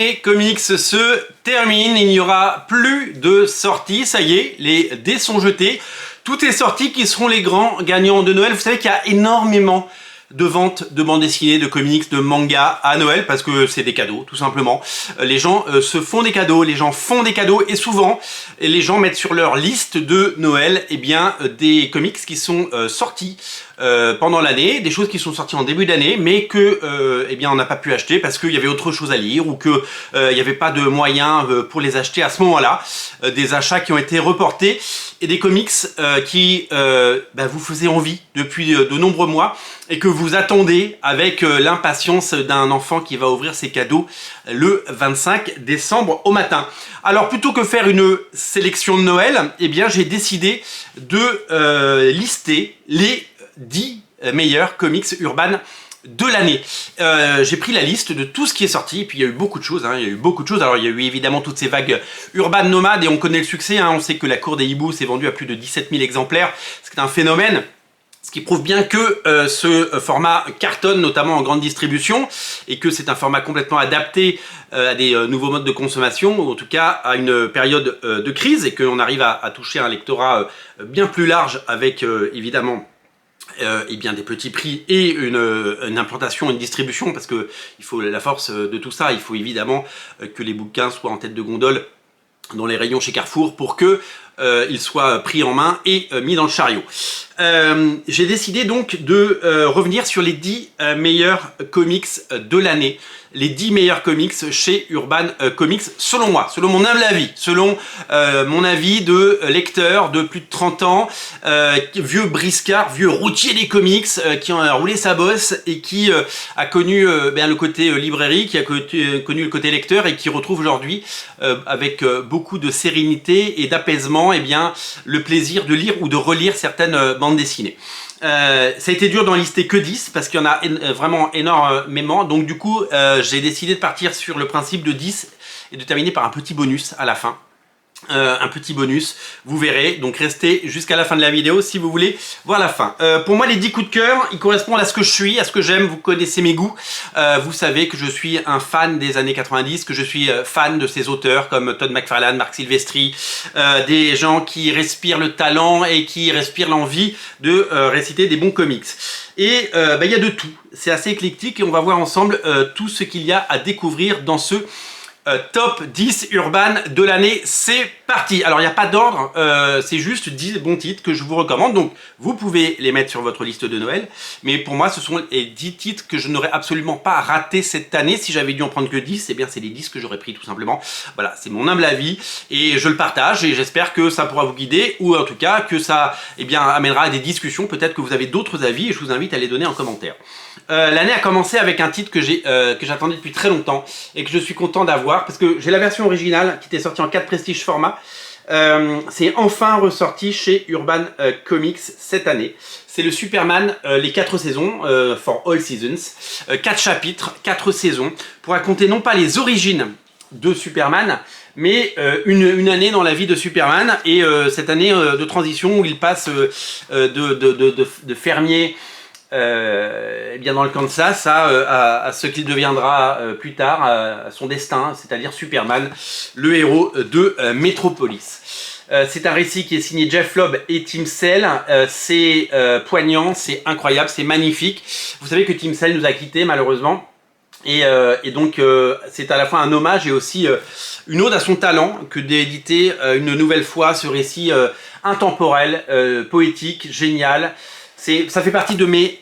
Les comics se terminent, il n'y aura plus de sorties, ça y est, les dés sont jetés. Tout est sorti, qui seront les grands gagnants de Noël. Vous savez qu'il y a énormément de ventes de bandes dessinées, de comics, de mangas à Noël, parce que c'est des cadeaux, tout simplement. Les gens se font des cadeaux, les gens font des cadeaux, et souvent, les gens mettent sur leur liste de Noël, eh bien, des comics qui sont sortis pendant l'année, des choses qui sont sorties en début d'année, mais que, eh bien, on n'a pas pu acheter parce qu'il y avait autre chose à lire, ou que il n'y avait pas de moyens pour les acheter à ce moment-là. Des achats qui ont été reportés, et des comics qui vous faisaient envie depuis de nombreux mois, et que vous attendez avec l'impatience d'un enfant qui va ouvrir ses cadeaux le 25 décembre au matin. Alors plutôt que faire une sélection de Noël, eh bien j'ai décidé de lister les 10 meilleurs comics urbains de l'année. J'ai pris la liste de tout ce qui est sorti, et puis il y a eu beaucoup de choses, il y a eu beaucoup de choses. Alors il y a eu évidemment toutes ces vagues urbaines nomades, et on connaît le succès, on sait que la cour des hiboux s'est vendue à plus de 17 000 exemplaires, ce qui est un phénomène. Ce qui prouve bien que ce format cartonne, notamment en grande distribution, et que c'est un format complètement adapté à des nouveaux modes de consommation, ou en tout cas à une période de crise, et qu'on arrive à toucher un lectorat bien plus large avec évidemment eh bien des petits prix et une implantation, une distribution, parce que il faut la force de tout ça, il faut évidemment que les bouquins soient en tête de gondole dans les rayons chez Carrefour pour que ils soient pris en main et mis dans le chariot. J'ai décidé donc de revenir sur les 10 meilleurs comics de l'année. Les 10 meilleurs comics chez Urban Comics, selon moi, selon mon humble avis, selon mon avis de lecteur de plus de 30 ans, vieux briscard, vieux routier des comics, qui a roulé sa bosse et qui a connu le côté librairie, qui a connu le côté lecteur, et qui retrouve aujourd'hui, avec beaucoup de sérénité et d'apaisement, le plaisir de lire ou de relire certaines bandes dessinées. Ça a été dur d'en lister que 10 parce qu'il y en a vraiment énormément, donc du coup j'ai décidé de partir sur le principe de 10 et de terminer par un petit bonus à la fin. Un petit bonus, vous verrez, donc restez jusqu'à la fin de la vidéo si vous voulez voir la fin. Pour moi les 10 coups de cœur, ils correspondent à ce que je suis, à ce que j'aime, vous connaissez mes goûts, vous savez que je suis un fan des années 90, que je suis fan de ces auteurs comme Todd McFarlane, Marc Silvestri, des gens qui respirent le talent et qui respirent l'envie de réciter des bons comics. Et il y a de tout, c'est assez éclectique, et on va voir ensemble tout ce qu'il y a à découvrir dans ce top 10 urban de l'année. C'est parti. Alors il n'y a pas d'ordre, c'est juste 10 bons titres que je vous recommande, donc vous pouvez les mettre sur votre liste de Noël, mais pour moi ce sont les 10 titres que je n'aurais absolument pas raté cette année. Si j'avais dû en prendre que 10, eh bien c'est les 10 que j'aurais pris tout simplement. Voilà, c'est mon humble avis et je le partage, et j'espère que ça pourra vous guider, ou en tout cas que ça amènera à des discussions. Peut-être que vous avez d'autres avis, et je vous invite à les donner en commentaire. L'année a commencé avec un titre que j'attendais depuis très longtemps et que je suis content d'avoir, parce que j'ai la version originale qui était sortie en 4 prestige format. C'est enfin ressorti chez Urban Comics cette année. C'est le Superman, les 4 saisons, for all seasons, 4 chapitres, 4 saisons, pour raconter non pas les origines de Superman, mais une année dans la vie de Superman, et cette année de transition où il passe de fermier dans le Kansas à ce qu'il deviendra plus tard, à son destin, c'est-à-dire Superman, le héros de Metropolis. C'est un récit qui est signé Jeff Loeb et Tim Sale. C'est poignant, c'est incroyable, c'est magnifique. Vous savez que Tim Sale nous a quittés malheureusement. Et donc c'est à la fois un hommage et aussi une ode à son talent que d'éditer une nouvelle fois ce récit intemporel, poétique, génial. Ça fait partie de mes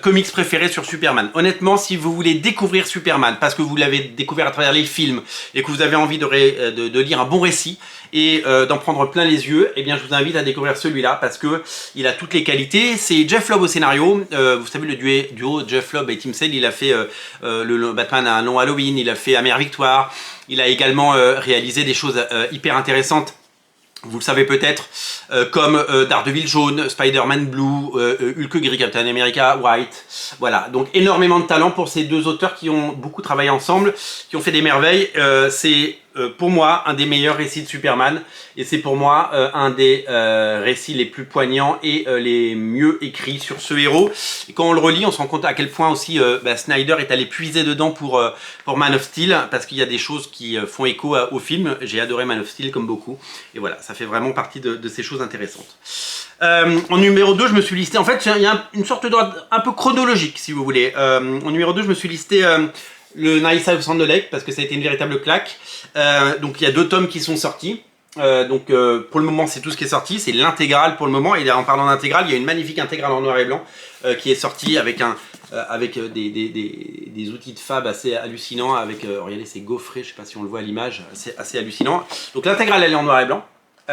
comics préférés sur Superman. Honnêtement, si vous voulez découvrir Superman, parce que vous l'avez découvert à travers les films, et que vous avez envie de lire un bon récit, et d'en prendre plein les yeux, eh bien je vous invite à découvrir celui-là, parce que il a toutes les qualités. C'est Jeff Loeb au scénario, vous savez le duo Jeff Loeb et Tim Sale. Il a fait le Batman à un long Halloween, il a fait Amère Victoire, il a également réalisé des choses hyper intéressantes. Vous le savez peut-être, comme Daredevil jaune, Spider-Man blue, Hulk gris, Captain America white. Voilà, donc énormément de talent pour ces deux auteurs qui ont beaucoup travaillé ensemble, qui ont fait des merveilles. C'est pour moi un des meilleurs récits de Superman et c'est pour moi un des récits les plus poignants et les mieux écrits sur ce héros. Et quand on le relit, on se rend compte à quel point aussi Snyder est allé puiser dedans pour Man of Steel, parce qu'il y a des choses qui font écho au film. J'ai adoré Man of Steel comme beaucoup et voilà, ça fait vraiment partie de ces choses intéressantes. En numéro 2, je me suis listé, en fait il y a une sorte d'ordre un peu chronologique si vous voulez. En numéro 2, je me suis listé le Nice House on the Lake parce que ça a été une véritable claque. Donc il y a 2 tomes qui sont sortis. Pour le moment c'est tout ce qui est sorti, c'est l'intégrale pour le moment. Et en parlant d'intégrale, il y a une magnifique intégrale en noir et blanc qui est sortie avec des outils de fab assez hallucinants. Regardez, c'est gaufré, je sais pas si on le voit à l'image, c'est assez hallucinant. Donc l'intégrale elle est en noir et blanc.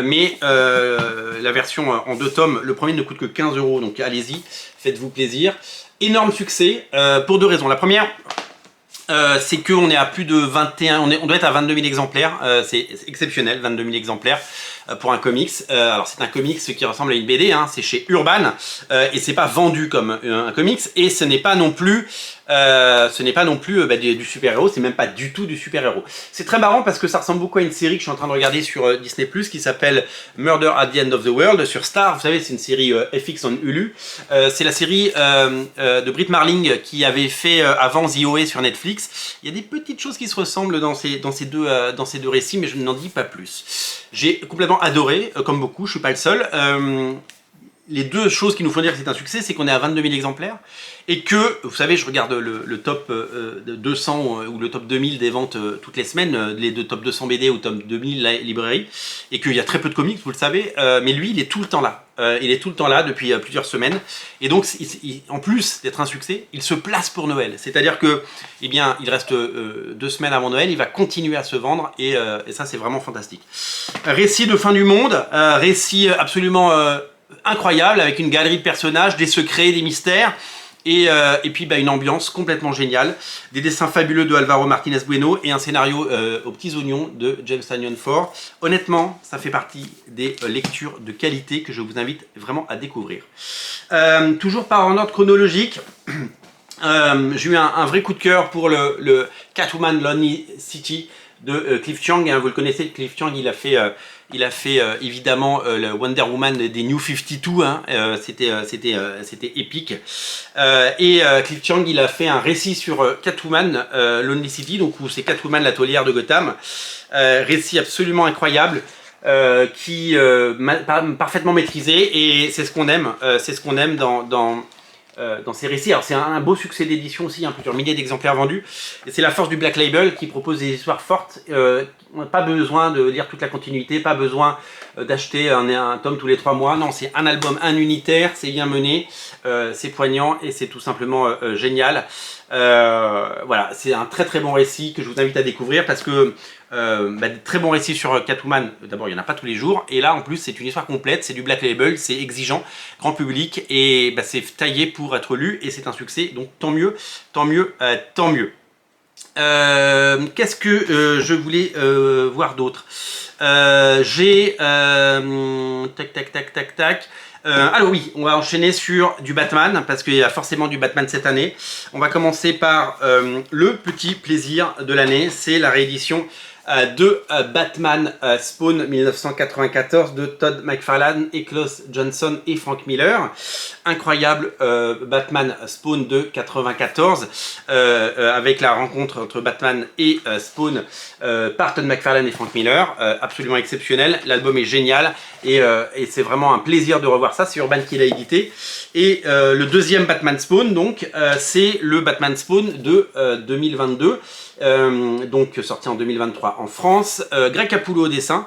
Mais la version en 2 tomes, le premier ne coûte que 15 €, donc allez-y, faites-vous plaisir. Énorme succès pour 2 raisons. La première, c'est qu'on est à plus de 21, on doit être à 22 000 exemplaires, c'est exceptionnel, 22 000 exemplaires pour un comics. Alors c'est un comics qui ressemble à une BD, hein, c'est chez Urban, et c'est pas vendu comme un comics, et ce n'est pas non plus du super-héros, c'est même pas du tout du super-héros. C'est très marrant parce que ça ressemble beaucoup à une série que je suis en train de regarder sur Disney+, qui s'appelle Murder at the End of the World, sur Star, vous savez, c'est une série FX on Hulu. C'est la série de Brit Marling qui avait fait avant The OA sur Netflix. Il y a des petites choses qui se ressemblent dans ces deux récits, mais je n'en dis pas plus. J'ai complètement adoré, comme beaucoup, je suis pas le seul. Les 2 choses qui nous font dire que c'est un succès, c'est qu'on est à 22 000 exemplaires et que, vous savez, je regarde le top 200 ou le top 2000 des ventes toutes les semaines, les 2 top 200 BD ou top 2000 la librairie, et qu'il y a très peu de comics, vous le savez, mais lui, il est tout le temps là. Il est tout le temps là depuis plusieurs semaines, et donc, en plus d'être un succès, il se place pour Noël. C'est-à-dire que, eh bien, il reste 2 semaines avant Noël, il va continuer à se vendre, et ça, c'est vraiment fantastique. Récit de fin du monde, récit absolument incroyable, avec une galerie de personnages, des secrets, des mystères, et puis une ambiance complètement géniale, des dessins fabuleux de Alvaro Martinez Bueno et un scénario aux petits oignons de James Tynion Ford. Honnêtement, ça fait partie des lectures de qualité que je vous invite vraiment à découvrir. Toujours par en ordre chronologique, j'ai eu un vrai coup de cœur pour le Catwoman Lonely City de Cliff Chiang, hein, vous le connaissez, Cliff Chiang, il a fait évidemment le Wonder Woman des New 52, hein, c'était épique. Cliff Chiang, il a fait un récit sur Catwoman Lonely City, donc où c'est Catwoman la taulière de Gotham, récit absolument incroyable. Parfaitement maîtrisé, et c'est ce qu'on aime, dans ces récits. Alors c'est un beau succès d'édition aussi, hein, plusieurs milliers d'exemplaires vendus, et c'est la force du Black Label qui propose des histoires fortes. On n'a pas besoin de lire toute la continuité, pas besoin d'acheter un tome tous les 3 mois, non, c'est un album, un unitaire, c'est bien mené, c'est poignant et c'est tout simplement génial. Voilà, c'est un très très bon récit que je vous invite à découvrir, parce que des très bons récits sur Catwoman, d'abord il n'y en a pas tous les jours, et là en plus c'est une histoire complète, c'est du Black Label, c'est exigeant, grand public, et c'est taillé pour être lu, et c'est un succès, donc tant mieux, tant mieux, tant mieux. Qu'est-ce que je voulais voir d'autre? Tac. Alors oui, on va enchaîner sur du Batman, parce qu'il y a forcément du Batman cette année. On va commencer par le petit plaisir de l'année, c'est la réédition de Batman Spawn 1994 de Todd McFarlane et Klaus Johnson et Frank Miller. Incroyable Batman Spawn de 94, avec la rencontre entre Batman et Spawn par Todd McFarlane et Frank Miller, absolument exceptionnel. L'album est génial, et c'est vraiment un plaisir de revoir ça. C'est Urban qui l'a édité. Et le deuxième Batman Spawn, donc, c'est le Batman Spawn de 2022, donc sorti en 2023 en France. Greg Capullo au dessin,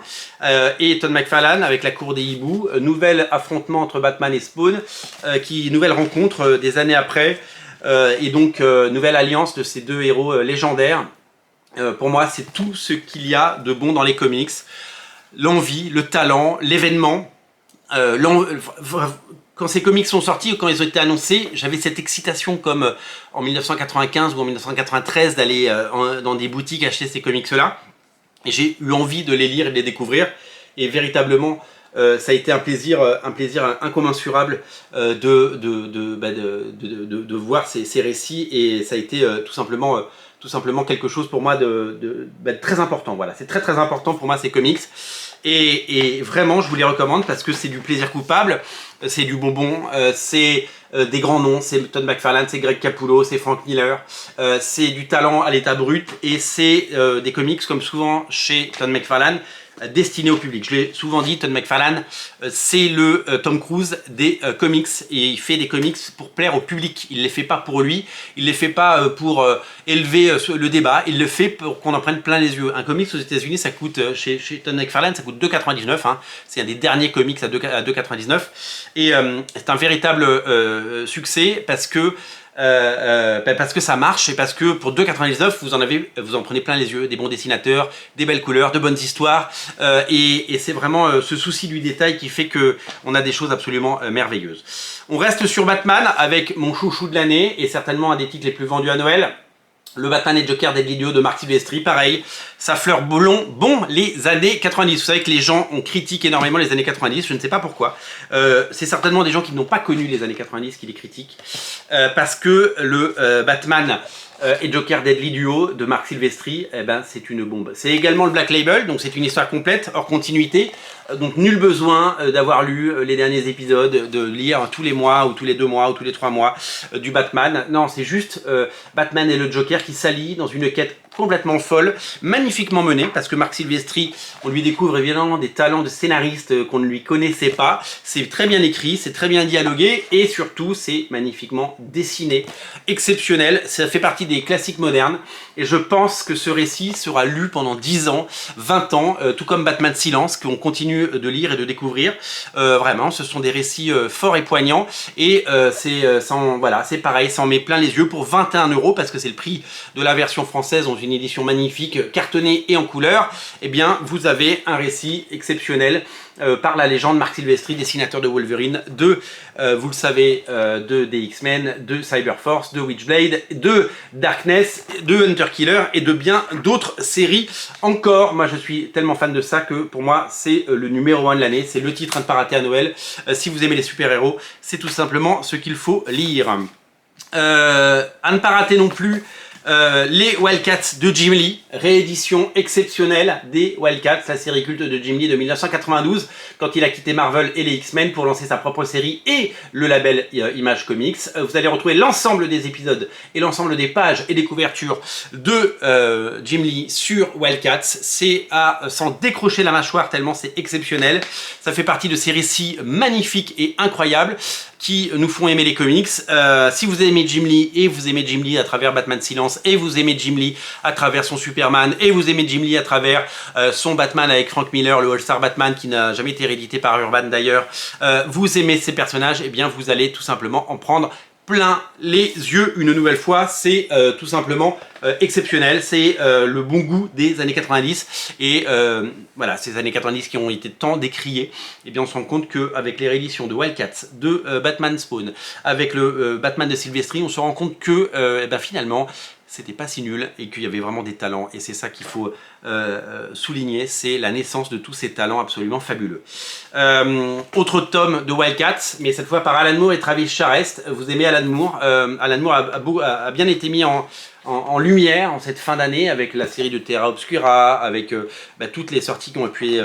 et Todd McFarlane avec la cour des hiboux. Nouvel affrontement entre Batman et Spawn, nouvelle rencontre des années après, et donc nouvelle alliance de ces 2 héros légendaires. Pour moi, c'est tout ce qu'il y a de bon dans les comics. L'envie, le talent, l'événement. Quand ces comics sont sortis ou quand ils ont été annoncés, j'avais cette excitation comme en 1995 ou en 1993 d'aller dans des boutiques acheter ces comics-là. Et j'ai eu envie de les lire et de les découvrir. Et véritablement, ça a été un plaisir incommensurable de voir ces récits. Et ça a été tout simplement tout simplement quelque chose pour moi de très important. Voilà, c'est très très important pour moi ces comics. Et vraiment, je vous les recommande parce que c'est du plaisir coupable, c'est du bonbon, c'est des grands noms, c'est Todd McFarlane, c'est Greg Capullo, c'est Frank Miller, c'est du talent à l'état brut et c'est des comics comme souvent chez Todd McFarlane, destiné au public. Je l'ai souvent dit, Todd McFarlane, c'est le Tom Cruise des comics et il fait des comics pour plaire au public. Il ne les fait pas pour lui, il ne les fait pas pour élever le débat, il le fait pour qu'on en prenne plein les yeux. Un comics aux États-Unis, ça coûte, chez Todd McFarlane, ça coûte 2,99 €. Hein. C'est un des derniers comics à 2,99 € et c'est un véritable succès parce que ça marche et parce que pour 2,99 € vous en prenez plein les yeux, des bons dessinateurs, des belles couleurs, de bonnes histoires et c'est vraiment ce souci du détail qui fait que on a des choses absolument merveilleuses. On reste sur Batman avec mon chouchou de l'année et certainement un des titres les plus vendus à Noël. Le Batman et Joker Deadly Duo de Mark Silvestri, pareil, ça fleure bon les années 90. Vous savez que les gens ont critiqué énormément les années 90, je ne sais pas pourquoi. C'est certainement des gens qui n'ont pas connu les années 90 qui les critiquent. Parce que le Batman et Joker Deadly Duo de Mark Silvestri, eh ben, c'est une bombe. C'est également le Black Label, donc c'est une histoire complète, hors continuité. Donc nul besoin d'avoir lu les derniers épisodes, de lire tous les mois ou tous les 2 mois ou tous les 3 mois du Batman. Non, c'est juste Batman et le Joker qui s'allient dans une quête complètement folle, magnifiquement menée, parce que Mark Silvestri, on lui découvre évidemment des talents de scénariste qu'on ne lui connaissait pas. C'est très bien écrit, c'est très bien dialogué et surtout c'est magnifiquement dessiné, exceptionnel. Ça fait partie des classiques modernes et je pense que ce récit sera lu pendant 10 ans, 20 ans, tout comme Batman Silence qu'on continue de lire et de découvrir. Vraiment, ce sont des récits forts et poignants et c'est pareil, ça en met plein les yeux pour 21 € parce que c'est le prix de la version française dans une édition magnifique, cartonnée et en couleur. Eh bien, vous avez un récit exceptionnel par la légende Mark Silvestri, dessinateur de Wolverine, vous le savez, des X-Men, de Cyberforce, de Witchblade, de Darkness, de Hunter Killer et de bien d'autres séries encore. Moi, je suis tellement fan de ça que pour moi, c'est le numéro 1 de l'année. C'est le titre à ne pas rater à Noël. Si vous aimez les super-héros, c'est tout simplement ce qu'il faut lire. À ne pas rater non plus les Wildcats de Jim Lee, réédition exceptionnelle des Wildcats, la série culte de Jim Lee de 1992, quand il a quitté Marvel et les X-Men pour lancer sa propre série et le label Image Comics. Vous allez retrouver l'ensemble des épisodes et l'ensemble des pages et des couvertures de Jim Lee sur Wildcats. C'est à s'en décrocher la mâchoire tellement c'est exceptionnel. Ça fait partie de ces récits magnifiques et incroyables qui nous font aimer les comics. Si vous aimez Jim Lee et vous aimez Jim Lee à travers Batman Silence et vous aimez Jim Lee à travers son Superman et vous aimez Jim Lee à travers son Batman avec Frank Miller, le All-Star Batman qui n'a jamais été réédité par Urban d'ailleurs, vous aimez ces personnages, et eh bien vous allez tout simplement en prendre plein les yeux une nouvelle fois. C'est tout simplement exceptionnel, c'est le bon goût des années 90 et voilà, ces années 90 qui ont été tant décriées, et bien on se rend compte qu'avec les rééditions de Wildcats, de Batman Spawn, avec le Batman de Silvestri, on se rend compte que finalement c'était pas si nul et qu'il y avait vraiment des talents, et c'est ça qu'il faut souligner, c'est la naissance de tous ces talents absolument fabuleux. Autre tome de Wildcats, mais cette fois par Alan Moore et Travis Charest. Vous aimez Alan Moore? Alan Moore a bien été mis en lumière en cette fin d'année avec la série de Terra Obscura, avec toutes les sorties qui ont pu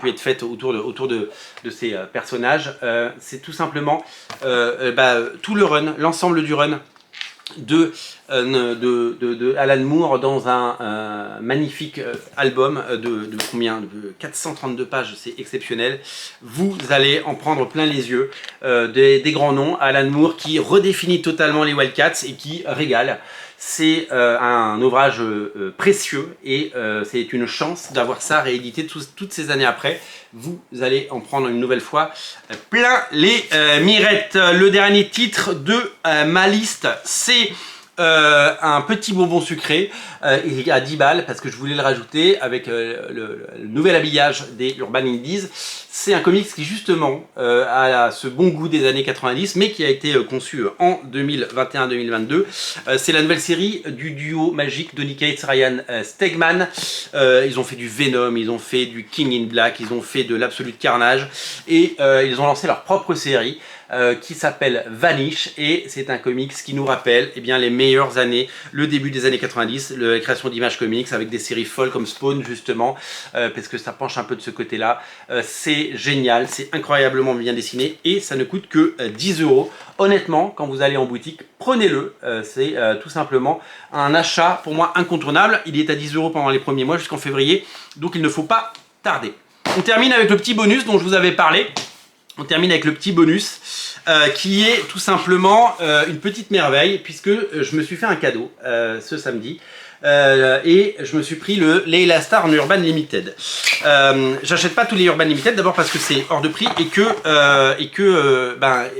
être faites autour de ces personnages. C'est tout simplement tout le run, l'ensemble du run de Alan Moore dans un magnifique album de combien, de 432 pages, c'est exceptionnel. Vous allez en prendre plein les yeux, des grands noms. Alan Moore qui redéfinit totalement les Wildcats et qui régale. C'est un ouvrage précieux et c'est une chance d'avoir ça réédité toutes ces années après. Vous allez en prendre une nouvelle fois plein les mirettes. Le dernier titre de ma liste, c'est un petit bonbon sucré à 10 balles parce que je voulais le rajouter avec le nouvel habillage des Urban Indies. C'est un comics qui justement a ce bon goût des années 90 mais qui a été conçu en 2021-2022. C'est la nouvelle série du duo magique Donny Cates, Ryan Stegman. Ils ont fait du Venom, ils ont fait du King in Black, ils ont fait de l'Absolute Carnage et ils ont lancé leur propre série. qui s'appelle Vanish, et c'est un comics qui nous rappelle eh bien, les meilleures années, le début des années 90, la création d'Image Comics avec des séries folles comme Spawn justement, parce que ça penche un peu de ce côté-là. C'est génial, c'est incroyablement bien dessiné et ça ne coûte que 10 €. Honnêtement, quand vous allez en boutique, prenez-le. C'est tout simplement un achat pour moi incontournable. Il est à 10 € pendant les premiers mois jusqu'en février, donc il ne faut pas tarder. On termine avec le petit bonus dont je vous avais parlé. On termine avec le petit bonus qui est tout simplement une petite merveille, puisque je me suis fait un cadeau ce samedi. Et je me suis pris le Layla Starr en Urban Limited. J'achète pas tous les Urban Limited, d'abord parce que c'est hors de prix et que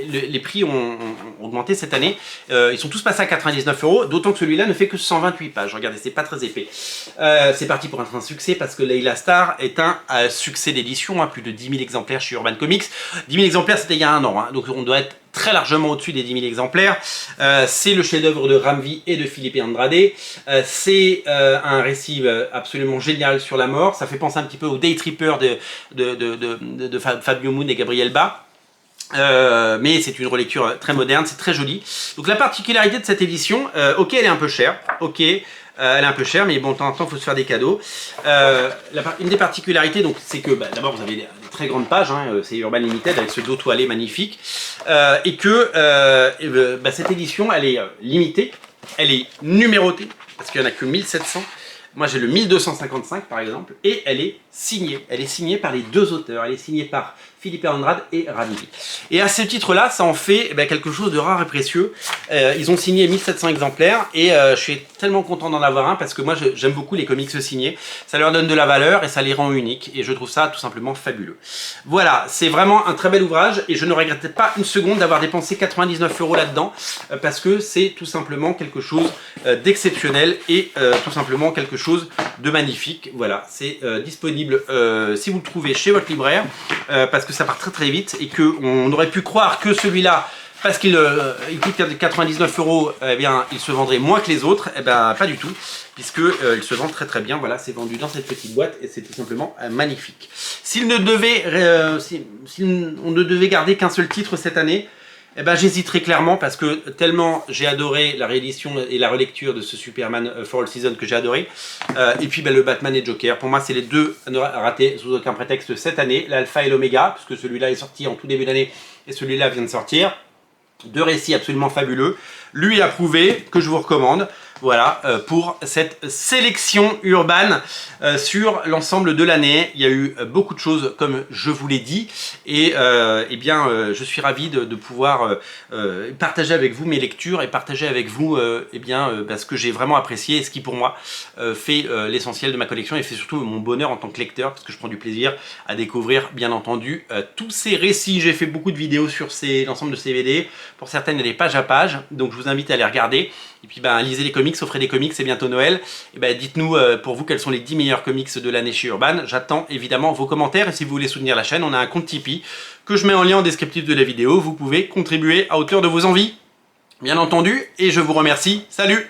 les prix ont augmenté cette année. Ils sont tous passés à 99 €, d'autant que celui-là ne fait que 128 pages. Regardez, c'est pas très épais. C'est parti pour être un succès parce que Layla Starr est un succès d'édition, hein, plus de 10 000 exemplaires chez Urban Comics. 10 000 exemplaires, c'était il y a un an, hein, donc on doit être très largement au-dessus des 10 000 exemplaires. C'est le chef-d'œuvre de Ramvi et de Felipe Andrade. C'est un récit absolument génial sur la mort. Ça fait penser un petit peu au Day Tripper de Fabio Moon et Gabriel Ba. Mais c'est une relecture très moderne, c'est très joli. Donc la particularité de cette édition, ok, elle est un peu chère, ok. Elle est un peu chère, mais bon, de temps en temps, il faut se faire des cadeaux. Une des particularités, donc, c'est que d'abord, vous avez des très grandes pages, hein, c'est Urban Limited avec ce dos toilé magnifique, et que cette édition, elle est limitée, elle est numérotée, parce qu'il n'y en a que 1700. Moi, j'ai le 1255 par exemple, et elle est signée. Elle est signée par les deux auteurs. Elle est signée par Felipe Andrade et Ramvi. Et à ce titre-là, ça en fait quelque chose de rare et précieux. Ils ont signé 1700 exemplaires et je suis tellement content d'en avoir un parce que moi, j'aime beaucoup les comics signés. Ça leur donne de la valeur et ça les rend uniques. Et je trouve ça tout simplement fabuleux. Voilà, c'est vraiment un très bel ouvrage et je ne regrette pas une seconde d'avoir dépensé 99 € là-dedans parce que c'est tout simplement quelque chose d'exceptionnel et tout simplement quelque chose de magnifique. Voilà, c'est disponible si vous le trouvez chez votre libraire parce que ça part très très vite et qu'on aurait pu croire que celui-là, parce qu'il coûte 99 €, eh bien, il se vendrait moins que les autres. Eh bien, pas du tout, puisque il se vend très très bien. Voilà, c'est vendu dans cette petite boîte et c'est tout simplement magnifique. S'il ne devait, on ne devait garder qu'un seul titre cette année, eh ben, j'hésiterai clairement parce que tellement j'ai adoré la réédition et la relecture de ce Superman for All Season que j'ai adoré. Et puis le Batman et Joker, pour moi c'est les deux à rater sous aucun prétexte cette année. L'Alpha et l'Oméga, puisque celui-là est sorti en tout début d'année et celui-là vient de sortir. Deux récits absolument fabuleux. Lui approuvé, que je vous recommande. Voilà, pour cette sélection urbaine sur l'ensemble de l'année. Il y a eu beaucoup de choses, comme je vous l'ai dit. Et je suis ravi de pouvoir partager avec vous mes lectures et partager avec vous ce que j'ai vraiment apprécié et ce qui, pour moi, fait l'essentiel de ma collection et fait surtout mon bonheur en tant que lecteur, parce que je prends du plaisir à découvrir, bien entendu, tous ces récits. J'ai fait beaucoup de vidéos sur l'ensemble de ces BD. Pour certaines, il y a des pages à pages. Donc, je vous invite à les regarder. Et puis, lisez les comics, offrez des comics, c'est bientôt Noël. Et dites-nous pour vous quels sont les 10 meilleurs comics de l'année chez Urban. J'attends évidemment vos commentaires. Et si vous voulez soutenir la chaîne, on a un compte Tipeee que je mets en lien en descriptif de la vidéo. Vous pouvez contribuer à hauteur de vos envies, bien entendu. Et je vous remercie. Salut!